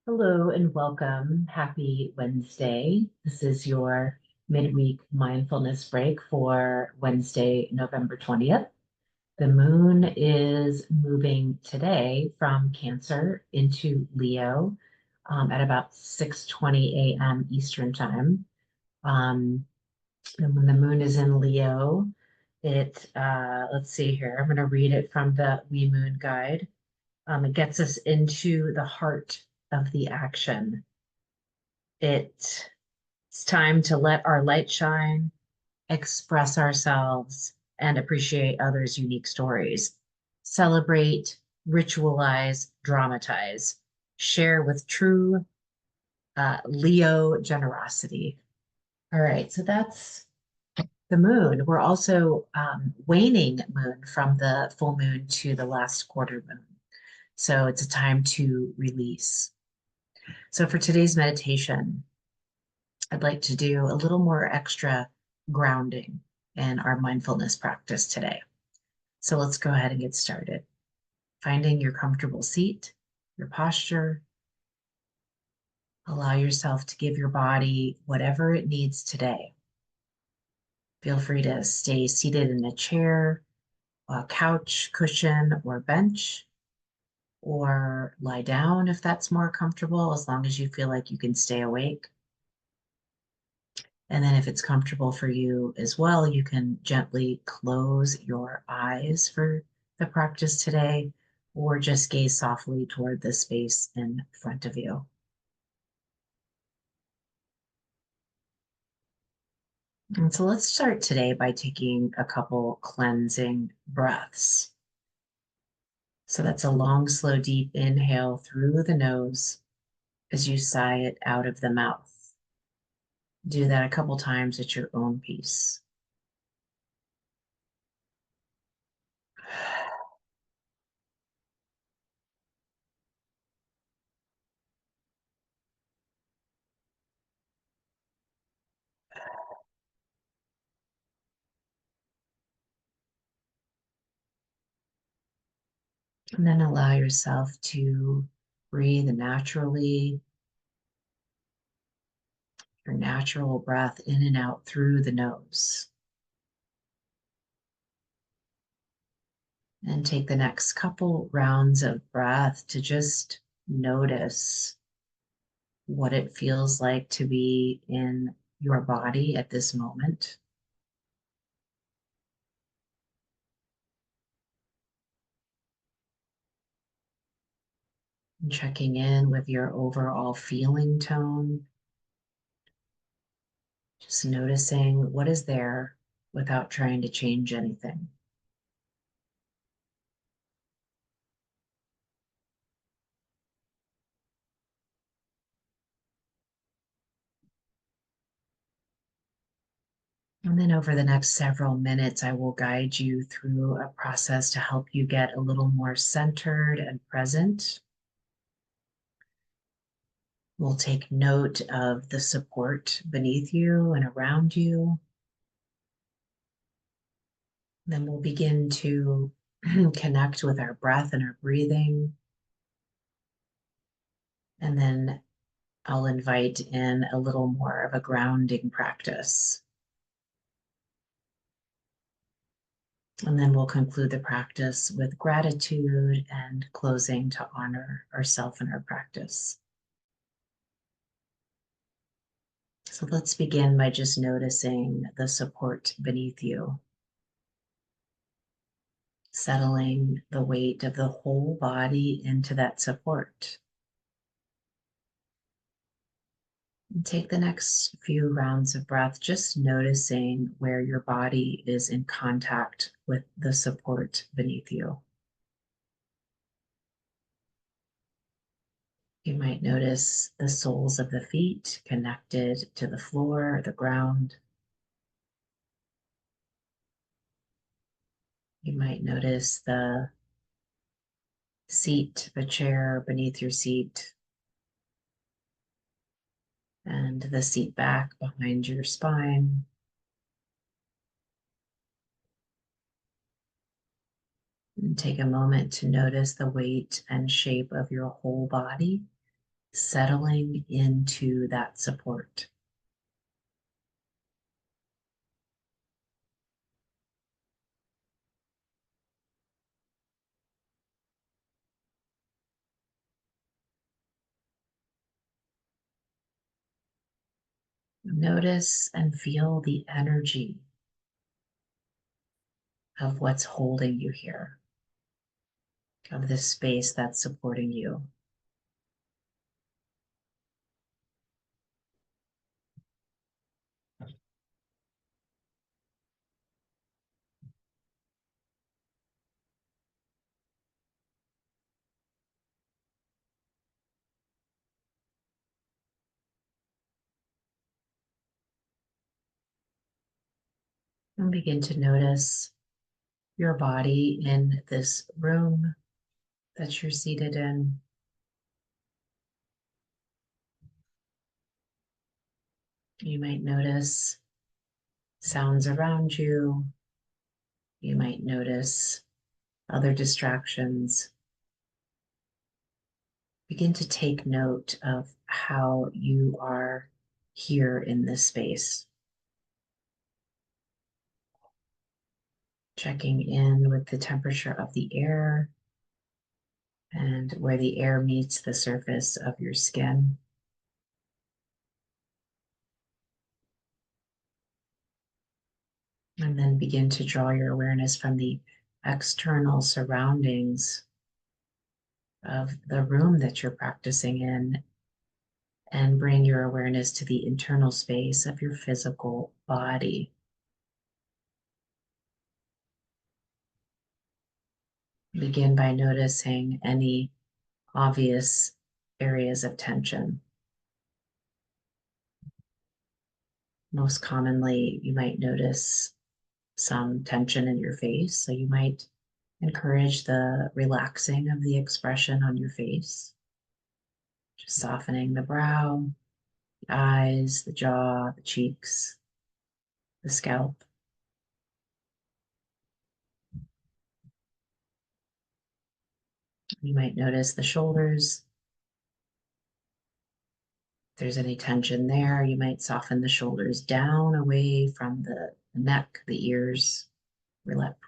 Hello and welcome. Happy Wednesday. This is your midweek mindfulness break for Wednesday, November 20th. The moon is moving today from Cancer into Leo at about 6:20 a.m. Eastern Time. Um, and when the moon is in Leo, let's see here, I'm going to read it from the We Moon Guide. It gets us into the heart of the action. It's time to let our light shine, express ourselves, and appreciate others' unique stories. Celebrate, ritualize, dramatize, share with true Leo generosity. All right, so that's the moon. We're also waning moon from the full moon to the last quarter moon. So it's a time to release. So for today's meditation, I'd like to do a little more extra grounding in our mindfulness practice today. So let's go ahead and get started. Finding your comfortable seat, your posture. Allow yourself to give your body whatever it needs today. Feel free to stay seated in a chair, a couch, cushion, or bench, or lie down if that's more comfortable, as long as you feel like you can stay awake. And then if it's comfortable for you as well, you can gently close your eyes for the practice today, or just gaze softly toward the space in front of you. And so let's start today by taking a couple cleansing breaths. So that's a long, slow, deep inhale through the nose as you sigh it out of the mouth. Do that a couple times at your own pace. And then allow yourself to breathe naturally, your natural breath in and out through the nose. And take the next couple rounds of breath to just notice what it feels like to be in your body at this moment. And checking in with your overall feeling tone. Just noticing what is there without trying to change anything. And then over the next several minutes, I will guide you through a process to help you get a little more centered and present. We'll take note of the support beneath you and around you. Then we'll begin to connect with our breath and our breathing. And then I'll invite in a little more of a grounding practice. And then we'll conclude the practice with gratitude and closing to honor ourselves and our practice. So let's begin by just noticing the support beneath you, settling the weight of the whole body into that support. And take the next few rounds of breath, just noticing where your body is in contact with the support beneath you. You might notice the soles of the feet connected to the floor, the ground. You might notice the seat, the chair beneath your seat, and the seat back behind your spine. And take a moment to notice the weight and shape of your whole body settling into that support. Notice and feel the energy of what's holding you here, of this space that's supporting you. And begin to notice your body in this room that you're seated in. You might notice sounds around you. You might notice other distractions. Begin to take note of how you are here in this space. Checking in with the temperature of the air and where the air meets the surface of your skin. And then begin to draw your awareness from the external surroundings of the room that you're practicing in and bring your awareness to the internal space of your physical body. Begin by noticing any obvious areas of tension. Most commonly, you might notice some tension in your face, so you might encourage the relaxing of the expression on your face, just softening the brow, the eyes, the jaw, the cheeks, the scalp. You might notice the shoulders. If there's any tension there, you might soften the shoulders down away from the neck, the ears,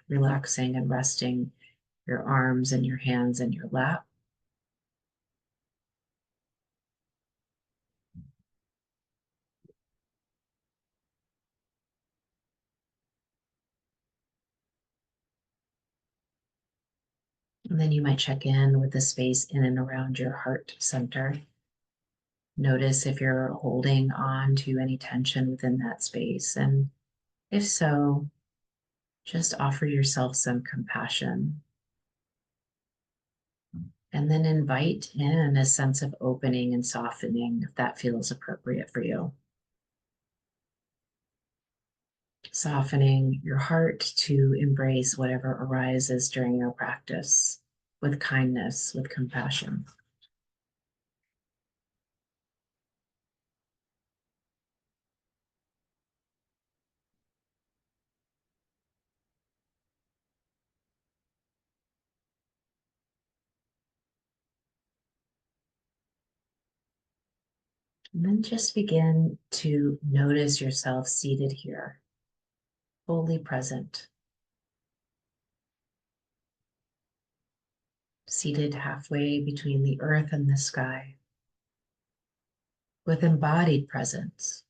relaxing and resting your arms and your hands in your lap. And then you might check in with the space in and around your heart center. Notice if you're holding on to any tension within that space. And if so, just offer yourself some compassion. And then invite in a sense of opening and softening if that feels appropriate for you. Softening your heart to embrace whatever arises during your practice with kindness, with compassion. And then just begin to notice yourself seated here, fully present, seated halfway between the earth and the sky, with embodied presence,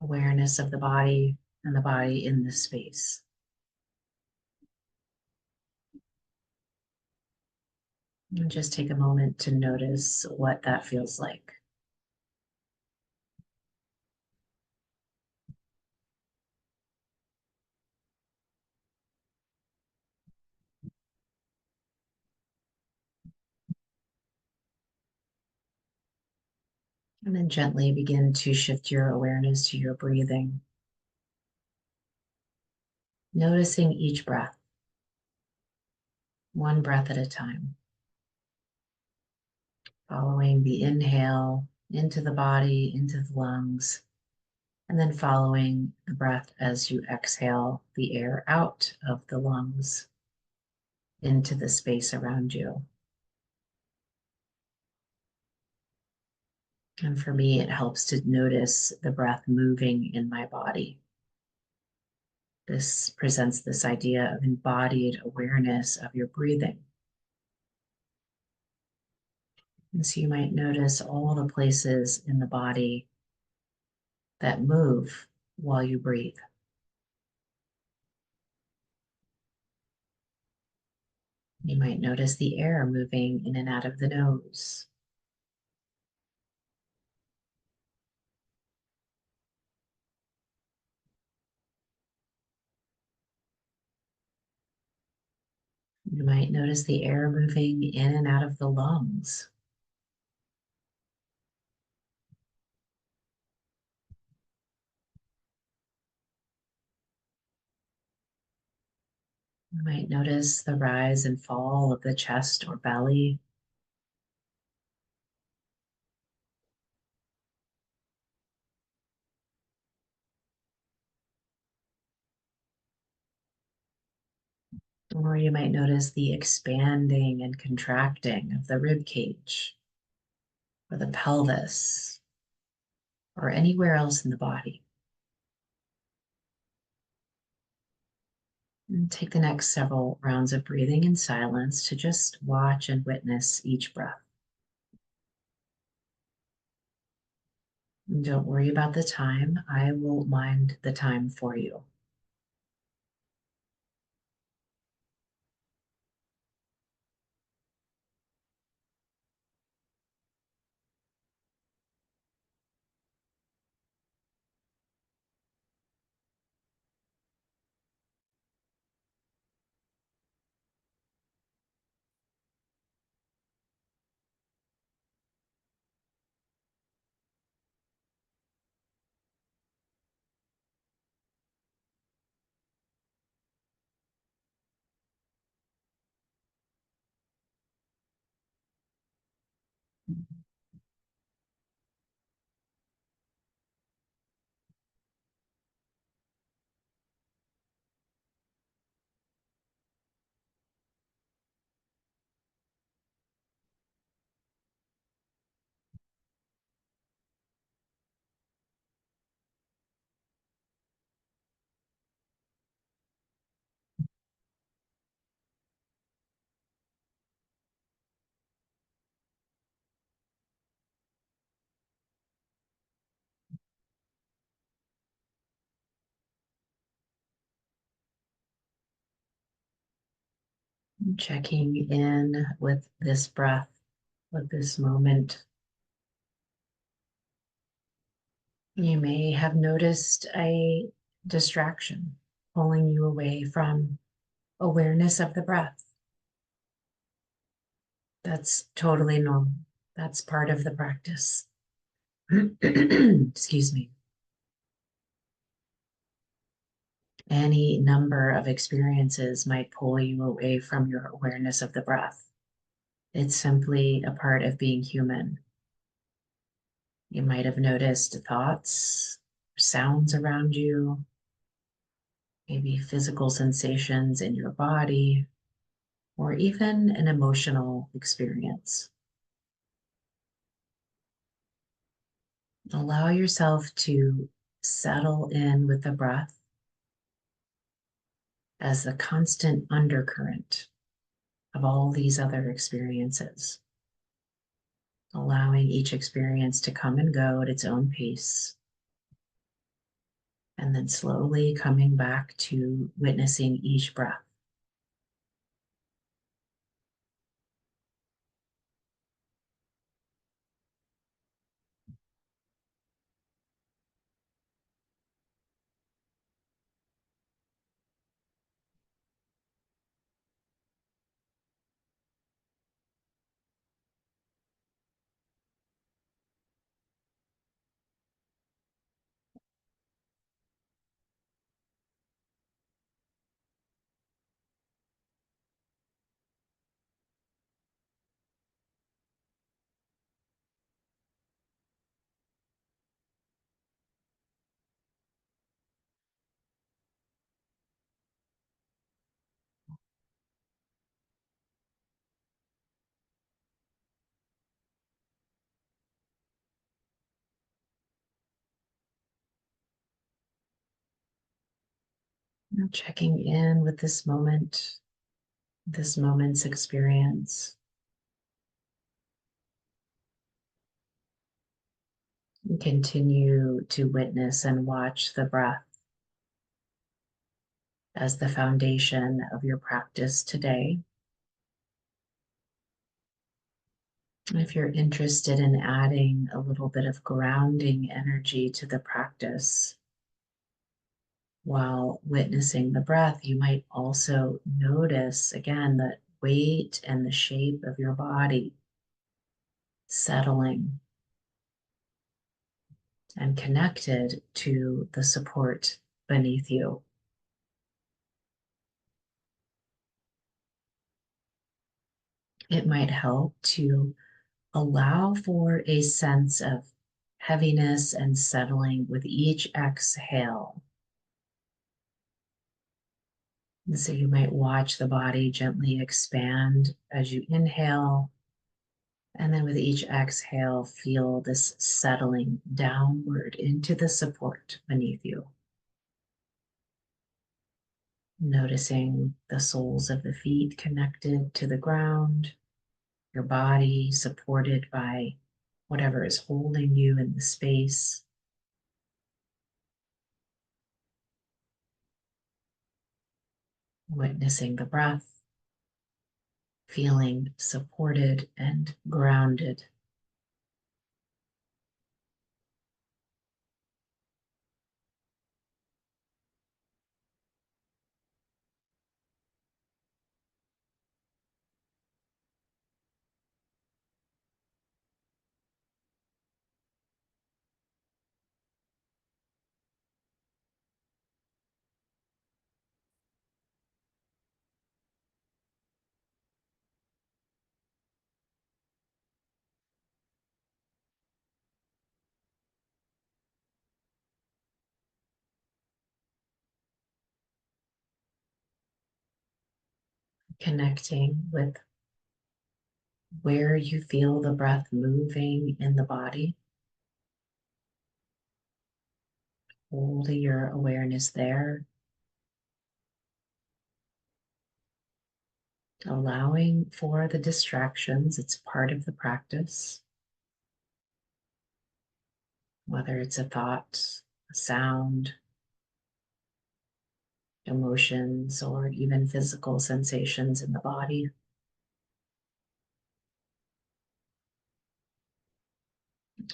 awareness of the body and the body in this space. And just take a moment to notice what that feels like. And then gently begin to shift your awareness to your breathing, noticing each breath, one breath at a time, following the inhale into the body, into the lungs, and then following the breath as you exhale the air out of the lungs into the space around you. And for me, it helps to notice the breath moving in my body. This presents this idea of embodied awareness of your breathing. And so you might notice all the places in the body that move while you breathe. You might notice the air moving in and out of the nose. You might notice the air moving in and out of the lungs. You might notice the rise and fall of the chest or belly. Or you might notice the expanding and contracting of the rib cage or the pelvis or anywhere else in the body. And take the next several rounds of breathing in silence to just watch and witness each breath. And don't worry about the time. I will mind the time for you. Checking in with this breath, with this moment. You may have noticed a distraction pulling you away from awareness of the breath. That's totally normal. That's part of the practice. Excuse me. Any number of experiences might pull you away from your awareness of the breath. It's simply a part of being human. You might have noticed thoughts, sounds around you, maybe physical sensations in your body, or even an emotional experience. Allow yourself to settle in with the breath as the constant undercurrent of all these other experiences, allowing each experience to come and go at its own pace, and then slowly coming back to witnessing each breath. Checking in with this moment's experience. And continue to witness and watch the breath as the foundation of your practice today. If you're interested in adding a little bit of grounding energy to the practice while witnessing the breath, you might also notice again the weight and the shape of your body settling and connected to the support beneath you. It might help to allow for a sense of heaviness and settling with each exhale. And so you might watch the body gently expand as you inhale. And then with each exhale, feel this settling downward into the support beneath you. Noticing the soles of the feet connected to the ground, your body supported by whatever is holding you in the space. Witnessing the breath, feeling supported and grounded. Connecting with where you feel the breath moving in the body. Holding your awareness there, allowing for the distractions. It's part of the practice, whether it's a thought, a sound, emotions, or even physical sensations in the body.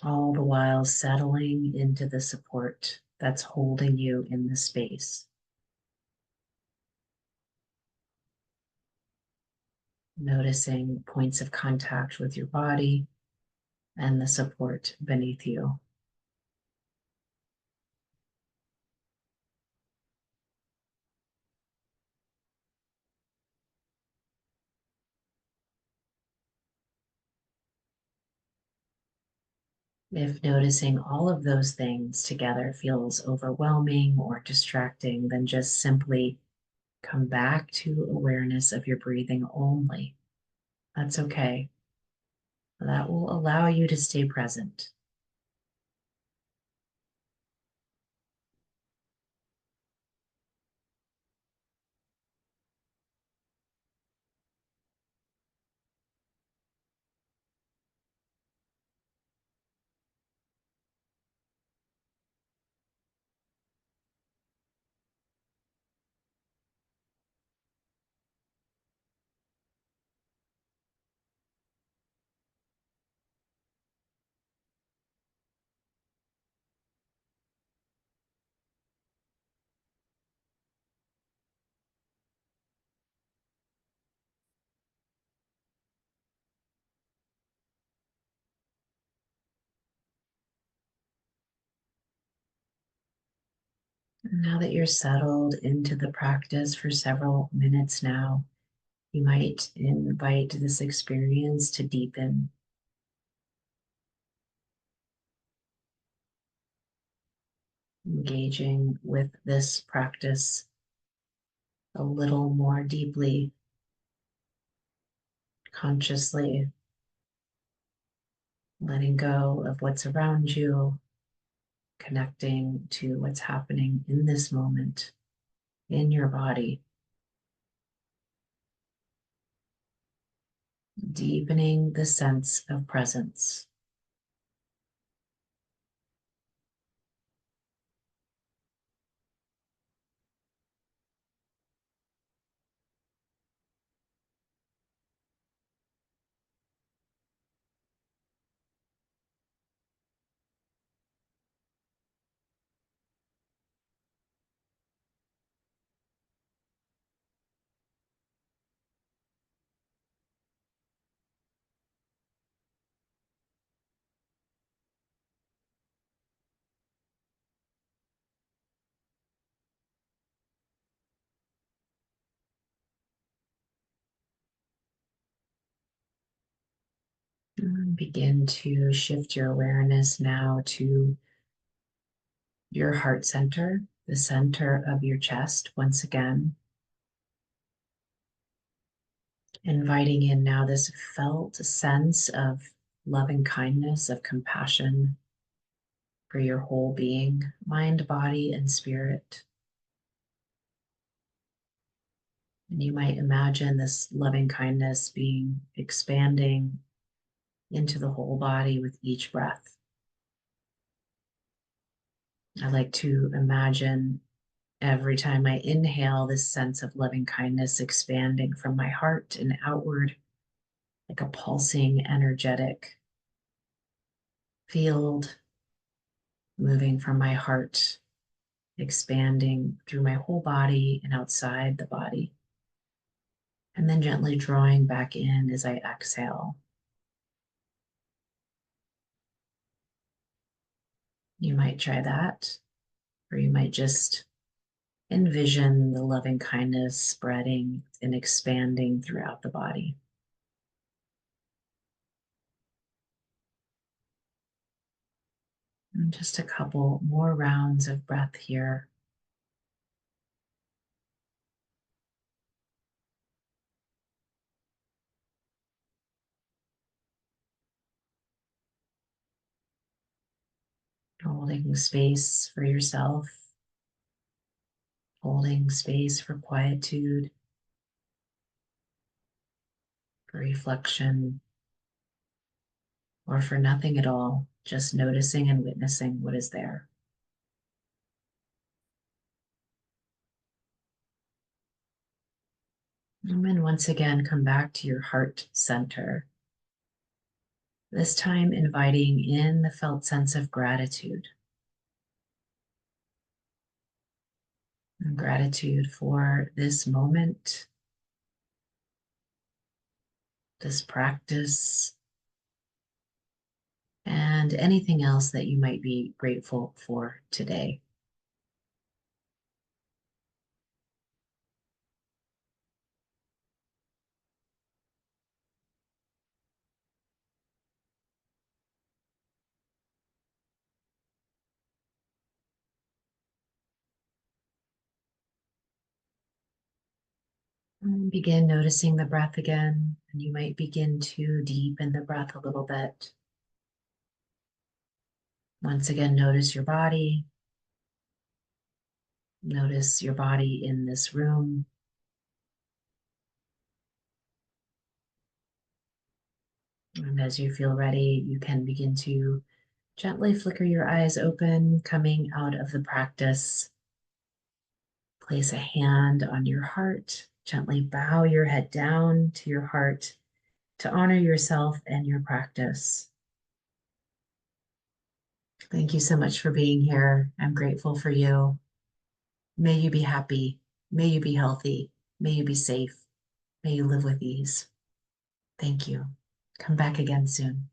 All the while settling into the support that's holding you in the space. Noticing points of contact with your body and the support beneath you. If noticing all of those things together feels overwhelming or distracting, then just simply come back to awareness of your breathing only. That's okay. That will allow you to stay present. Now that you're settled into the practice for several minutes now, you might invite this experience to deepen, engaging with this practice a little more deeply, consciously, letting go of what's around you, connecting to what's happening in this moment. in your body, deepening the sense of presence. And begin to shift your awareness now to your heart center, the center of your chest once again. Inviting in now this felt sense of loving kindness, of compassion for your whole being, mind, body, and spirit. And you might imagine this loving kindness being expanding into the whole body with each breath. I like to imagine every time I inhale this sense of loving kindness expanding from my heart and outward, like a pulsing, energetic field moving from my heart, expanding through my whole body and outside the body, and then gently drawing back in as I exhale. You might try that, or you might just envision the loving kindness spreading and expanding throughout the body. And just a couple more rounds of breath here. Holding space for yourself, holding space for quietude, for reflection, or for nothing at all, just noticing and witnessing what is there. And then once again, come back to your heart center. This time, inviting in the felt sense of gratitude. And gratitude for this moment, this practice, and anything else that you might be grateful for today. And begin noticing the breath again, and you might begin to deepen the breath a little bit. Once again, notice your body. Notice your body in this room. And as you feel ready, you can begin to gently flicker your eyes open, coming out of the practice. Place a hand on your heart. Gently bow your head down to your heart to honor yourself and your practice. Thank you so much for being here. I'm grateful for you. May you be happy. May you be healthy. May you be safe. May you live with ease. Thank you. Come back again soon.